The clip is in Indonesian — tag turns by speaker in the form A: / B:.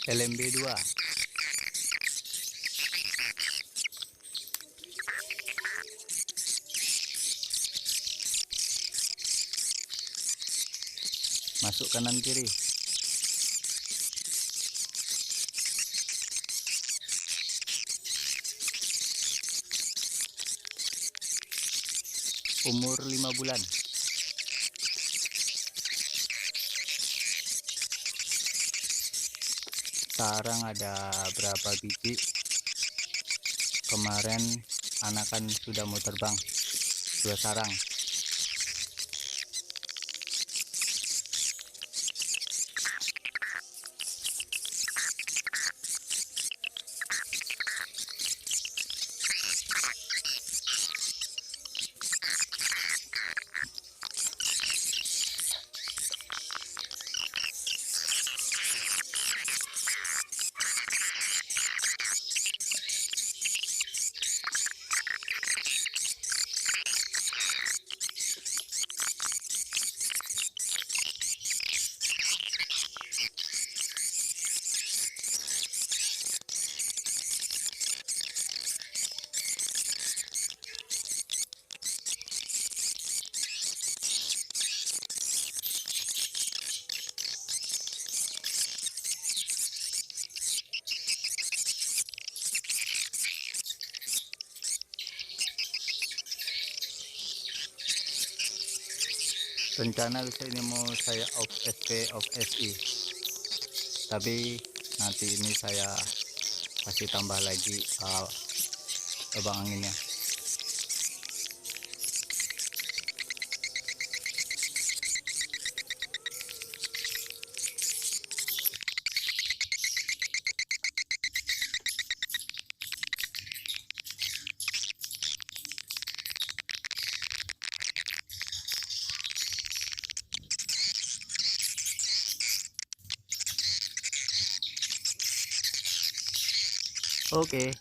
A: LMB2. Masuk kanan kiri. Umur 5 bulan. Sekarang ada berapa biji? Kemarin anakan sudah mau terbang 2 sarang. Rencana lusa ini mau saya off SP off SI, tapi nanti ini saya kasih tambah lagi lubang anginnya. Oke.